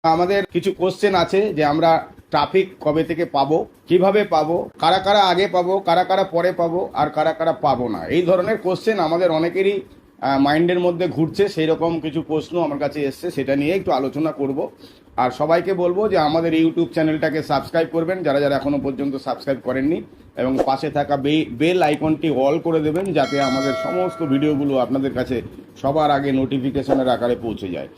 আমাদের কিছু কোশ্চেন আছে যে আমরা ট্রাফিক কবে থেকে পাবো, কিভাবে পাবো, কারা কারা আগে পাবো, কারা কারা পরে পাবো, আর কারা কারা পাবো না। এই ধরনের কোশ্চেন আমাদের অনেকেরই মাইন্ডের মধ্যে ঘুরছে। সেই রকম কিছু প্রশ্ন আমার কাছে এসছে, সেটা নিয়ে একটু আলোচনা করব। আর সবাইকে বলবো যে আমাদের ইউটিউব চ্যানেলটাকে সাবস্ক্রাইব করবেন যারা যারা এখনো পর্যন্ত সাবস্ক্রাইব করেননি, এবং পাশে থাকা বেল আইকনটি অল করে দেবেন যাতে আমাদের সমস্ত ভিডিওগুলো আপনাদের কাছে সবার আগে নোটিফিকেশনের আকারে পৌঁছে যায়।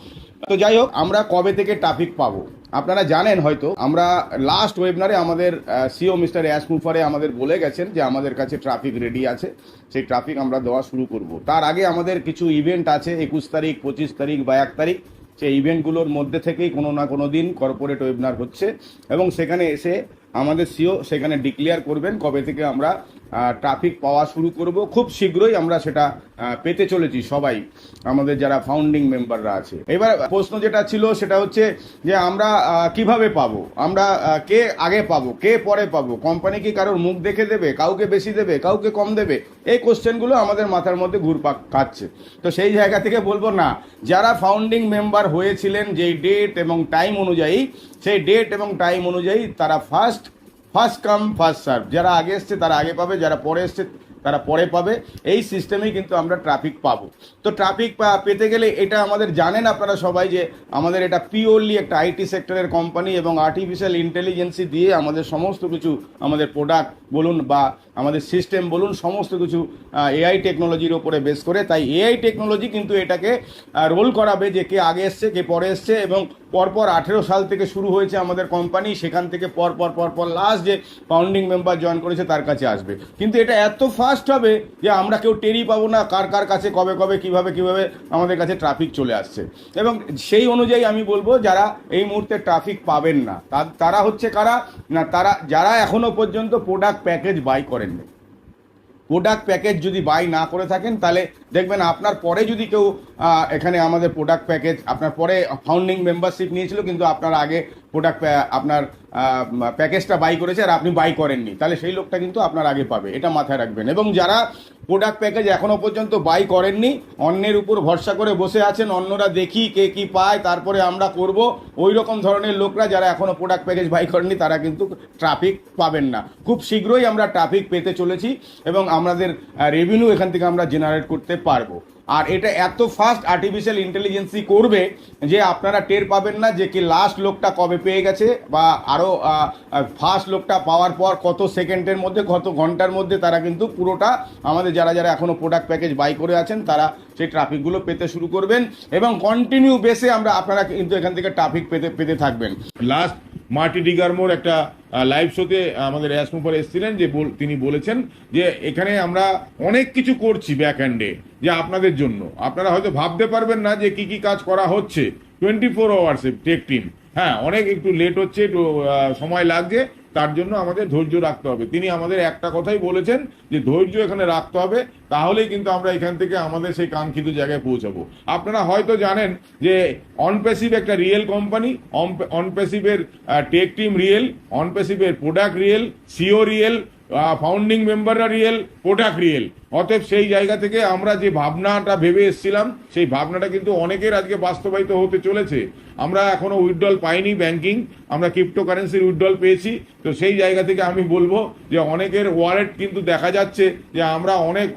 তো যাই হোক, আমরা কবে থেকে ট্রাফিক পাবো আপনারা জানেন হয়তো। আমরা লাস্ট ওয়েবিনারে আমাদের সিও মিস্টার অ্যাশ মুফারে আমাদের বলে গেছেন যে আমাদের কাছে ট্রাফিক রেডি আছে, সেই ট্রাফিক আমরা দেওয়া শুরু করব। তার আগে আমাদের কিছু ইভেন্ট আছে 21 তারিখ, 25 তারিখ বা 1 তারিখ। সেই ইভেন্টগুলোর মধ্যে থেকেই কোনো না কোনো দিন কর্পোরেট ওয়েবিনার হচ্ছে, এবং সেখানে এসে আমাদের সিও সেখানে ডিক্লেয়ার করবেন কবে থেকে আমরা ট্রাফিক পাওয়া শুরু করব। খুব শীঘ্রই আমরা সেটা পেতে চলেছি সবাই, আমাদের যারা ফাউন্ডিং মেম্বাররা আছে। এবার প্রশ্ন যেটা ছিল সেটা হচ্ছে যে আমরা কিভাবে পাবো, আমরা কে আগে পাবো, কে পরে পাবো, কোম্পানি কি কারোর মুখ দেখে দেবে, কাউকে বেশি দেবে, কাউকে কম দেবে? এই কোশ্চেনগুলো আমাদের মাথার মধ্যে ঘুরপাক খাচ্ছে। তো সেই জায়গা থেকে বলবো না, যারা ফাউন্ডিং মেম্বার হয়েছিলেন যেই ডেট এবং টাইম অনুযায়ী, সেই ডেট এবং টাইম অনুযায়ী তারা ফার্স্ট কাম ফার্স্ট সার্ভ। যারা আগে এসছে তারা আগে পাবে, যারা পরে এসছে তারা পরে পাবে। এই সিস্টেমেই কিন্তু আমরা ট্রাফিক পাবো। তো ট্রাফিক পেতে গেলে এটা আমাদের জানেন আপনারা সবাই যে আমাদের এটা পিওরলি একটা আইটি সেক্টরের কোম্পানি, এবং আর্টিফিশিয়াল ইন্টেলিজেন্সি দিয়ে আমাদের সমস্ত কিছু, আমাদের প্রোডাক্ট বলুন বা আমাদের সিস্টেম বলুন, সমস্ত কিছু এআই টেকনোলজির ওপরে বেস করে। তাই এআই টেকনোলজি কিন্তু এটাকে রোল করাবে যে কে আগে এসছে কে পরে এসছে। এবং পরপর 18 সাল থেকে শুরু হয়েছে আমাদের কোম্পানি, সেখান থেকে পরপর লাস্ট যে ফাউন্ডিং মেম্বার জয়েন করেছে তার কাছে আসবে। কিন্তু এটা এত ফাস্ট হবে যে আমরা কেউ টেরই পাবো না কার কার কাছে কবে কবে কিভাবে আমাদের কাছে ট্রাফিক চলে আসছে। এবং সেই অনুযায়ী আমি বলবো যারা এই মুহূর্তে ট্রাফিক পাবেন না তারা হচ্ছে কারা না, তারা যারা এখনো পর্যন্ত প্রোডাক্ট প্যাকেজ বাই করেননি। প্রোডাক্ট প্যাকেজ যদি বাই না করে থাকেন তাহলে দেখবেন আপনার পরে যদি কেউ এখানে আমাদের প্রোডাক্ট প্যাকেজ, আপনার পরে ফাউন্ডিং মেম্বারশিপ নিয়েছিল কিন্তু আপনার আগে প্রোডাক্ট আপনার প্যাকেজটা বাই করেছে আর আপনি বাই করেননি, তাহলে সেই লোকটা কিন্তু আপনার আগে পাবে, এটা মাথায় রাখবেন। এবং যারা প্রোডাক্ট প্যাকেজ এখনো পর্যন্ত বাই করেননি, অন্যের উপর ভরসা করে বসে আছেন, অন্যরা দেখি কে কি পায় তারপরে আমরা করব, ওই রকম ধরনের লোকরা যারা এখনো প্রোডাক্ট প্যাকেজ বাই করেননি তারা কিন্তু ট্রাফিক পাবেন না। খুব শীঘ্রই আমরা ট্রাফিক পেতে চলেছি এবং আমাদের রেভিনিউ এখান থেকে আমরা জেনারেট করতে পারবো। আর এটা এত ফাস্ট আর্টিফিশিয়াল ইন্টেলিজেন্সি করবে যে আপনারা টের পাবেন না যে কি লাস্ট লোকটা কবে পেয়ে গেছে, বা আরও ফার্স্ট লোকটা পাওয়ার পর কত সেকেন্ডের মধ্যে, কত ঘন্টার মধ্যে তারা কিন্তু পুরোটা আমাদের যারা যারা এখনও প্রোডাক্ট প্যাকেজ বাই করে আছেন তারা সেই ট্রাফিকগুলো পেতে শুরু করবেন। এবং কন্টিনিউ বেসে আপনারা কিন্তু এখান থেকে ট্রাফিক পেতে থাকবেন। লাস্ট মার্টি ডিগারমোর একটা লাইভ শোতে আমাদের অ্যাশ মুফার এসেছিলেন, যে তিনি বলেছেন যে এখানে আমরা অনেক কিছু করছি ব্যাক হ্যান্ডে, যে আপনাদের জন্য আপনারা হয়তো ভাবতে পারবেন না যে কি কি কাজ করা হচ্ছে 24 আওয়ার্সে টেক টিম। হ্যাঁ, অনেক একটু লেট হচ্ছে, একটু সময় লাগছে, তার জন্য আমাদের ধৈর্য রাখতে হবে। তিনি আমাদের একটা কথাই বলেছেন যে ধৈর্য এখানে রাখতে হবে, তাহলেই কিন্তু আমরা এখান থেকে আমাদের সেই কাঙ্ক্ষিত জায়গায় পৌঁছাবো। আপনারা হয়তো জানেন যে অনপ্যাসিভ একটা রিয়েল কোম্পানি, অনপ্যাসিভের টেক টিম রিয়েল, অনপ্যাসিভের product real, CEO real, founding মেম্বাররা রিয়েল, প্রোডাক্ট রিয়েল। অতএব সেই জায়গা থেকে আমরা যে ভাবনাটা ভেবে এসেছিলাম সেই ভাবনাটা কিন্তু অনেকের আজকে বাস্তবায়িত হতে চলেছে। আমরা এখনো উইথড্রল পাইনি ব্যাংকিং, আমরা ক্রিপ্টোকারেন্সির উইথড্রল পেয়েছি। তো সেই জায়গা থেকে আমি বলবো যে অনেকের ওয়ালেট কিন্তু দেখা যাচ্ছে যে আমরা অনেক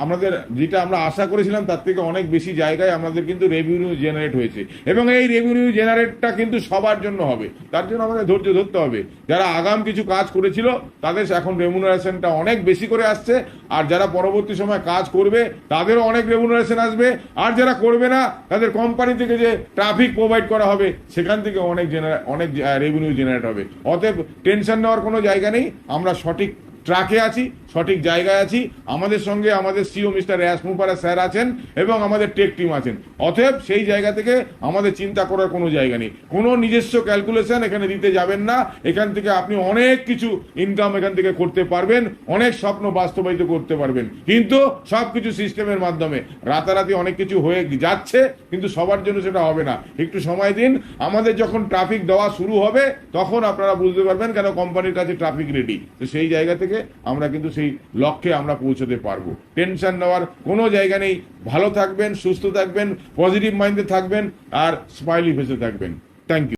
আমাদের যেটা আমরা আশা করেছিলাম তার থেকে অনেক বেশি জায়গায় আমাদের কিন্তু রেভিনিউ জেনারেট হয়েছে, এবং এই রেভিনিউ জেনারেটটা কিন্তু সবার জন্য হবে। তার জন্য আমাদের ধৈর্য ধরতে হবে। যারা আগাম কিছু কাজ করেছিল তাদের এখন রেমুনারেশনটা অনেক বেশি করে আসছে, আর যারা পরবর্তী সময় কাজ করবে তাদেরও অনেক রেমুনারেশন আসবে, আর যারা করবে না তাদের কোম্পানি থেকে যে ট্রাফিক প্রোভাইড করা হবে সেখান থেকে অনেক রেভিনিউ জেনারেট হবে। অতএব টেনশন নেওয়ার কোনো জায়গা নেই, আমরা সঠিক ট্র্যাকে আছি, সঠিক জায়গায় আছি। আমাদের সঙ্গে আমাদের সিও মিস্টার অ্যাশ মুফারা স্যার আছেন এবং আমাদের টেক টিম আছেন। অতএব সেই জায়গা থেকে আমাদের চিন্তা করার কোনো জায়গা নেই, কোনো নিজস্ব ক্যালকুলেশন এখানে দিতে যাবেন না। এখান থেকে আপনি অনেক কিছু ইনকাম এখান থেকে করতে পারবেন, অনেক স্বপ্ন বাস্তবায়িত করতে পারবেন, কিন্তু সব কিছু সিস্টেমের মাধ্যমে। রাতারাতি অনেক কিছু হয়ে যাচ্ছে কিন্তু সবার জন্য সেটা হবে না, একটু সময় দিন। আমাদের যখন ট্রাফিক দেওয়া শুরু হবে তখন আপনারা বুঝতে পারবেন কেন কোম্পানির কাছে ট্রাফিক রেডি। তো সেই জায়গা থেকে আমরা কিন্তু সেই সেই লক্ষ্যে আমরা পৌঁছতে পারবো। টেনশন নেওয়ার কোনো জায়গা নেই। ভালো থাকবেন, সুস্থ থাকবেন, পজিটিভ মাইন্ডে থাকবেন আর স্মাইলি ফেসে থাকবেন। Thank you.